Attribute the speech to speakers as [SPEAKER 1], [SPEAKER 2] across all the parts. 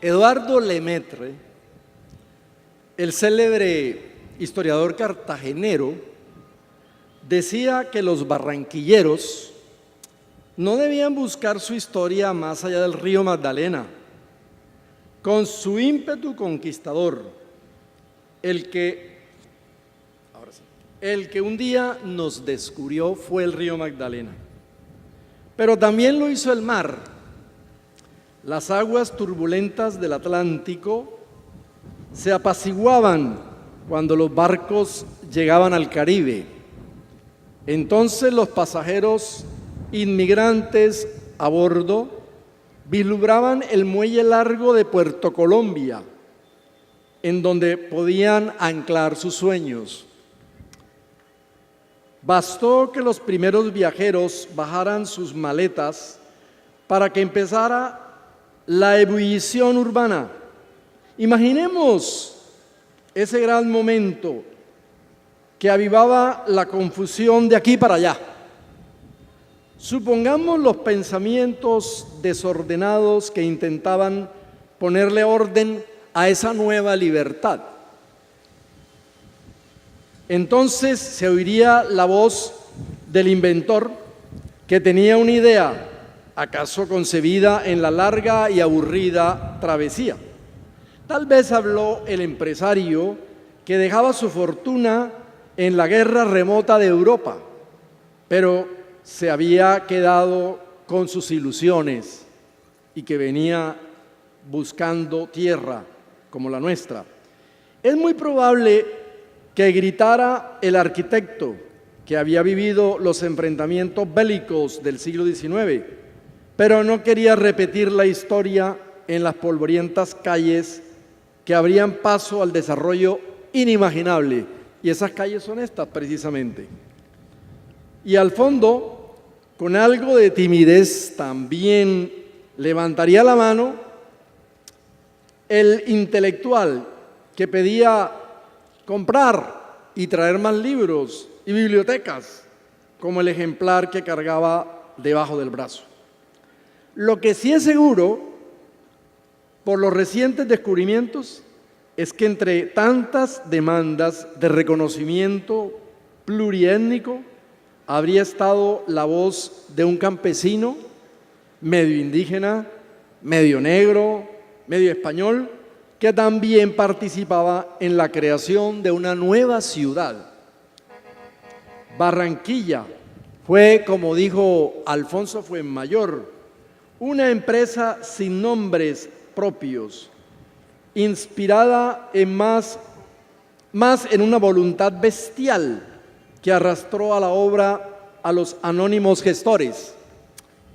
[SPEAKER 1] Eduardo Lemaitre, el célebre historiador cartagenero, decía que los barranquilleros no debían buscar su historia más allá del río Magdalena. Con su ímpetu conquistador, el que un día nos descubrió fue el río Magdalena. Pero también lo hizo el mar. Las aguas turbulentas del Atlántico se apaciguaban cuando los barcos llegaban al Caribe. Entonces los pasajeros inmigrantes a bordo vislumbraban el muelle largo de Puerto Colombia, en donde podían anclar sus sueños. Bastó que los primeros viajeros bajaran sus maletas para que empezara la ebullición urbana. Imaginemos ese gran momento que avivaba la confusión de aquí para allá. Supongamos los pensamientos desordenados que intentaban ponerle orden a esa nueva libertad. Entonces se oiría la voz del inventor que tenía una idea, acaso concebida en la larga y aburrida travesía. Tal vez habló el empresario que dejaba su fortuna en la guerra remota de Europa, pero se había quedado con sus ilusiones y que venía buscando tierra como la nuestra. Es muy probable que gritara el arquitecto que había vivido los enfrentamientos bélicos del siglo XIX, pero no quería repetir la historia en las polvorientas calles que abrían paso al desarrollo inimaginable, y esas calles son estas precisamente. Y al fondo, con algo de timidez también levantaría la mano el intelectual que pedía comprar y traer más libros y bibliotecas, como el ejemplar que cargaba debajo del brazo. Lo que sí es seguro, por los recientes descubrimientos, es que entre tantas demandas de reconocimiento pluriétnico habría estado la voz de un campesino medio indígena, medio negro, medio español, que también participaba en la creación de una nueva ciudad. Barranquilla fue, como dijo Alfonso Fuenmayor, una empresa sin nombres propios, inspirada en más en una voluntad bestial que arrastró a la obra a los anónimos gestores,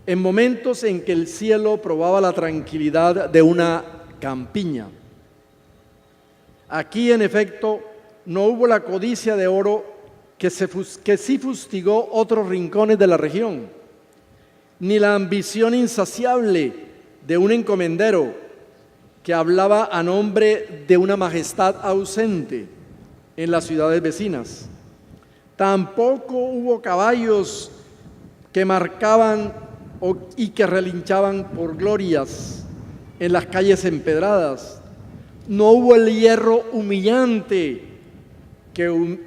[SPEAKER 1] en momentos en que el cielo probaba la tranquilidad de una campiña. Aquí, en efecto, no hubo la codicia de oro que sí fustigó otros rincones de la región, ni la ambición insaciable de un encomendero que hablaba a nombre de una majestad ausente en las ciudades vecinas. Tampoco hubo caballos que marcaban y que relinchaban por glorias en las calles empedradas. No hubo el hierro humillante que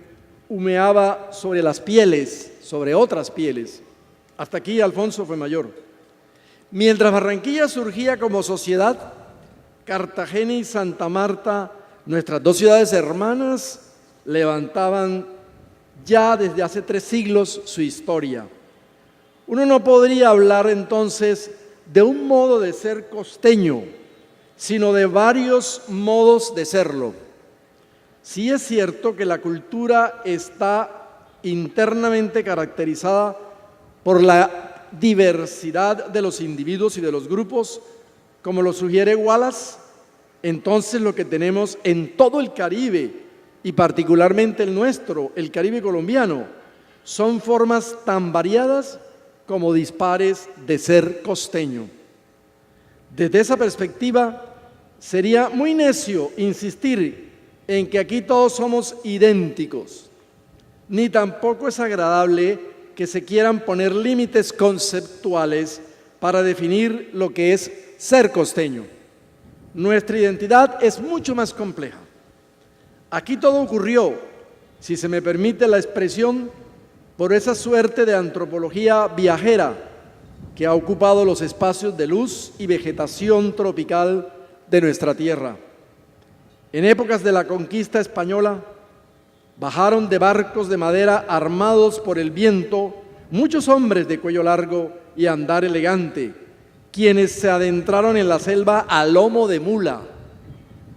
[SPEAKER 1] humeaba sobre las pieles, sobre otras pieles. Hasta aquí Alfonso Fuenmayor. Mientras Barranquilla surgía como sociedad, Cartagena y Santa Marta, nuestras dos ciudades hermanas, levantaban ya desde hace 3 siglos su historia. Uno no podría hablar entonces de un modo de ser costeño, sino de varios modos de serlo. Sí es cierto que la cultura está internamente caracterizada por la diversidad de los individuos y de los grupos, como lo sugiere Wallace. Entonces lo que tenemos en todo el Caribe, y particularmente el nuestro, el Caribe colombiano, son formas tan variadas como dispares de ser costeño. Desde esa perspectiva, sería muy necio insistir en que aquí todos somos idénticos, ni tampoco es agradable que se quieran poner límites conceptuales para definir lo que es ser costeño. Nuestra identidad es mucho más compleja. Aquí todo ocurrió, si se me permite la expresión, por esa suerte de antropología viajera que ha ocupado los espacios de luz y vegetación tropical de nuestra tierra. En épocas de la conquista española, bajaron de barcos de madera armados por el viento muchos hombres de cuello largo y andar elegante, quienes se adentraron en la selva a lomo de mula.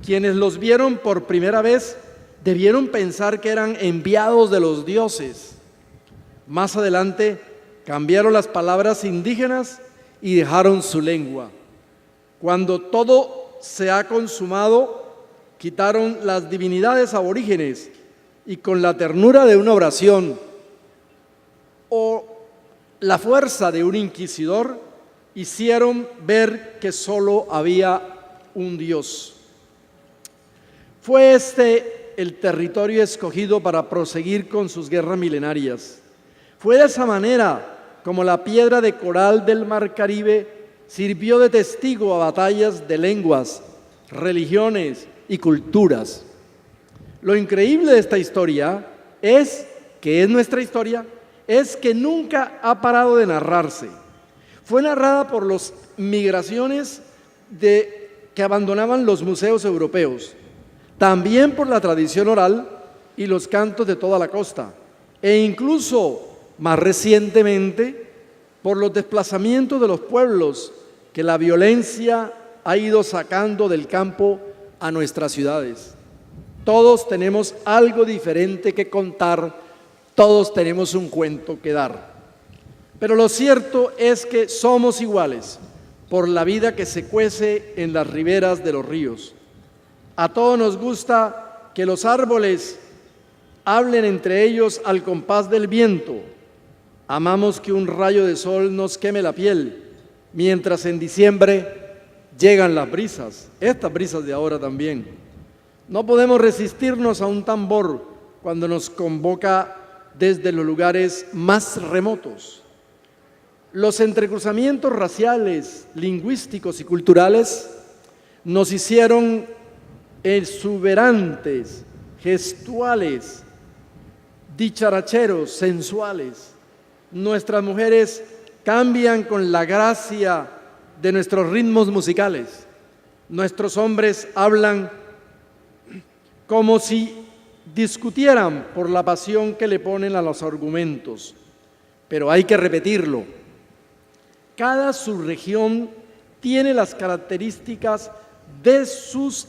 [SPEAKER 1] Quienes los vieron por primera vez debieron pensar que eran enviados de los dioses. Más adelante cambiaron las palabras indígenas y dejaron su lengua. Cuando todo se ha consumado, quitaron las divinidades aborígenes y con la ternura de una oración o la fuerza de un inquisidor hicieron ver que solo había un Dios. Fue este el territorio escogido para proseguir con sus guerras milenarias. Fue de esa manera como la piedra de coral del Mar Caribe sirvió de testigo a batallas de lenguas, religiones y culturas. Lo increíble de esta historia es que es nuestra historia, es que nunca ha parado de narrarse. Fue narrada por las migraciones que abandonaban los museos europeos, también por la tradición oral y los cantos de toda la costa, e incluso más recientemente por los desplazamientos de los pueblos que la violencia ha ido sacando del campo a nuestras ciudades. Todos tenemos algo diferente que contar, todos tenemos un cuento que dar. Pero lo cierto es que somos iguales por la vida que se cuece en las riberas de los ríos. A todos nos gusta que los árboles hablen entre ellos al compás del viento. Amamos que un rayo de sol nos queme la piel, mientras en diciembre llegan las brisas, estas brisas de ahora también. No podemos resistirnos a un tambor cuando nos convoca desde los lugares más remotos. Los entrecruzamientos raciales, lingüísticos y culturales nos hicieron exuberantes, gestuales, dicharacheros, sensuales. Nuestras mujeres cambian con la gracia de nuestros ritmos musicales. Nuestros hombres hablan como si discutieran por la pasión que le ponen a los argumentos. Pero hay que repetirlo. Cada subregión tiene las características de sus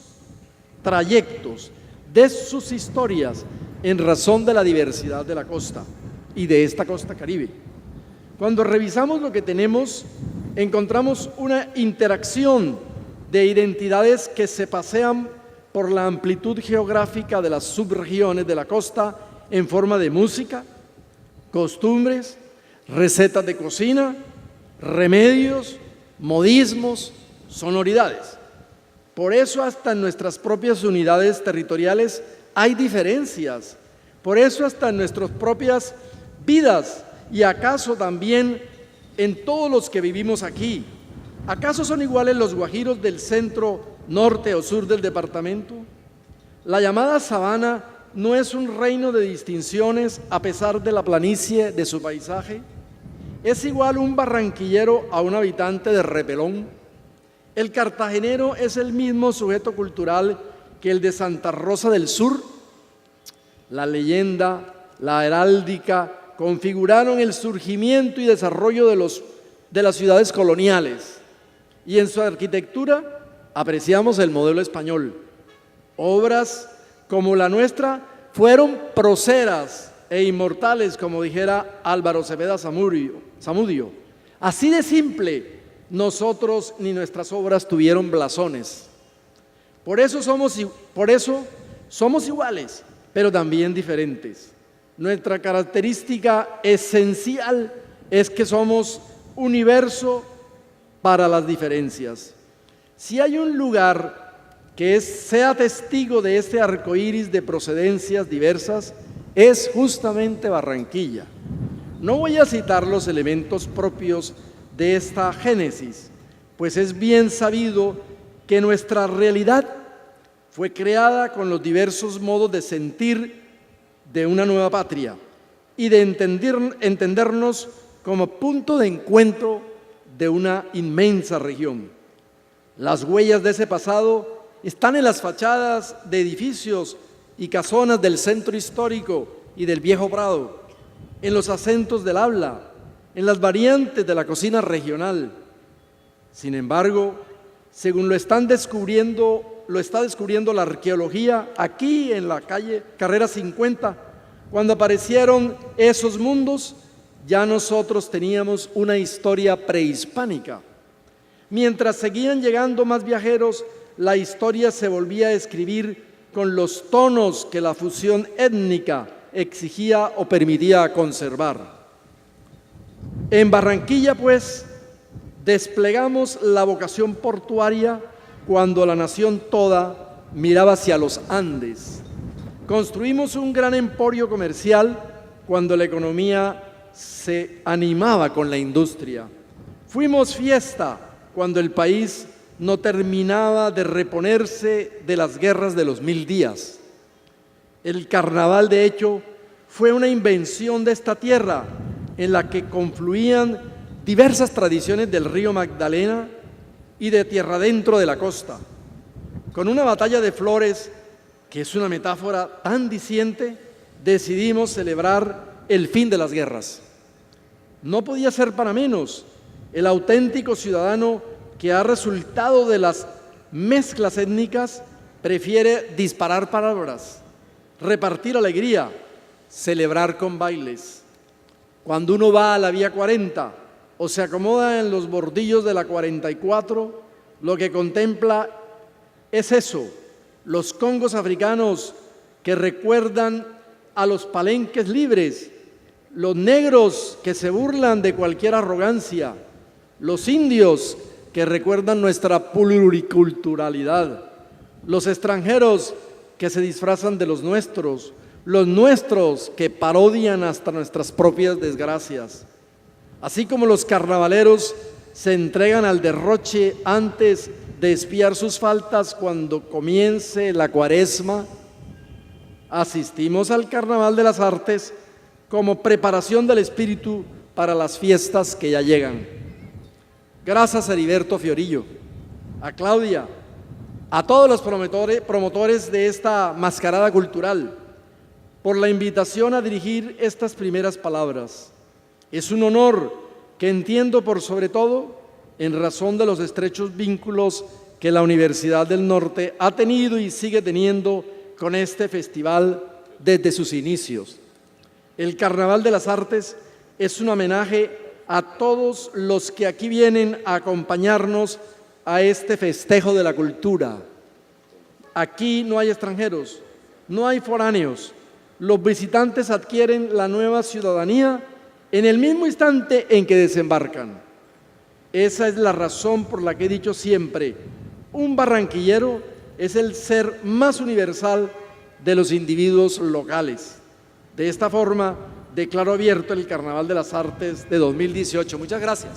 [SPEAKER 1] trayectos, de sus historias, en razón de la diversidad de la costa y de esta costa caribe. Cuando revisamos lo que tenemos, encontramos una interacción de identidades que se pasean por la amplitud geográfica de las subregiones de la costa en forma de música, costumbres, recetas de cocina, remedios, modismos, sonoridades. Por eso hasta en nuestras propias unidades territoriales hay diferencias. Por eso hasta en nuestras propias vidas y acaso también en todos los que vivimos aquí. ¿Acaso son iguales los guajiros del centro, norte o sur del departamento? La llamada sabana no es un reino de distinciones a pesar de la planicie de su paisaje. ¿Es igual un barranquillero a un habitante de Repelón? ¿El cartagenero es el mismo sujeto cultural que el de Santa Rosa del Sur? La leyenda, la heráldica, configuraron el surgimiento y desarrollo de las ciudades coloniales. Y en su arquitectura apreciamos el modelo español. Obras como la nuestra fueron proceras e inmortales, como dijera Álvaro Cepeda Zamudio. Así de simple, nosotros ni nuestras obras tuvieron blasones. Por eso somos iguales, pero también diferentes. Nuestra característica esencial es que somos universo para las diferencias. Si hay un lugar que sea testigo de este arco iris de procedencias diversas, es justamente Barranquilla. No voy a citar los elementos propios de esta génesis, pues es bien sabido que nuestra realidad fue creada con los diversos modos de sentir de una nueva patria y de entendernos como punto de encuentro de una inmensa región. Las huellas de ese pasado están en las fachadas de edificios y casonas del centro histórico y del Viejo Prado, en los acentos del habla, en las variantes de la cocina regional. Sin embargo, según lo está descubriendo la arqueología aquí en la calle Carrera 50, cuando aparecieron esos mundos, ya nosotros teníamos una historia prehispánica. Mientras seguían llegando más viajeros, la historia se volvía a escribir con los tonos que la fusión étnica exigía o permitía conservar. En Barranquilla, pues, desplegamos la vocación portuaria cuando la nación toda miraba hacia los Andes. Construimos un gran emporio comercial cuando la economía se animaba con la industria. Fuimos fiesta cuando el país no terminaba de reponerse de las guerras de los 1000 días. El carnaval, de hecho, fue una invención de esta tierra en la que confluían diversas tradiciones del río Magdalena y de tierra adentro de la costa, con una batalla de flores que es una metáfora tan diciente. Decidimos celebrar el fin de las guerras. No podía ser para menos. El auténtico ciudadano que ha resultado de las mezclas étnicas prefiere disparar palabras, repartir alegría, celebrar con bailes. Cuando uno va a la vía 40 o se acomoda en los bordillos de la 44, lo que contempla es eso: los congos africanos que recuerdan a los palenques libres, los negros que se burlan de cualquier arrogancia, los indios que recuerdan nuestra pluriculturalidad, los extranjeros que se disfrazan de los nuestros que parodian hasta nuestras propias desgracias, así como los carnavaleros se entregan al derroche antes de expiar sus faltas cuando comience la Cuaresma. Asistimos al Carnaval de las Artes como preparación del espíritu para las fiestas que ya llegan. Gracias a Heriberto Fiorillo, a Claudia, a todos los promotores de esta mascarada cultural, por la invitación a dirigir estas primeras palabras. Es un honor que entiendo por sobre todo en razón de los estrechos vínculos que la Universidad del Norte ha tenido y sigue teniendo con este festival desde sus inicios. El Carnaval de las Artes es un homenaje a todos los que aquí vienen a acompañarnos a este festejo de la cultura. Aquí no hay extranjeros, no hay foráneos. Los visitantes adquieren la nueva ciudadanía en el mismo instante en que desembarcan. Esa es la razón por la que he dicho siempre: un barranquillero es el ser más universal de los individuos locales. De esta forma, declaro abierto el Carnaval de las Artes de 2018. Muchas gracias.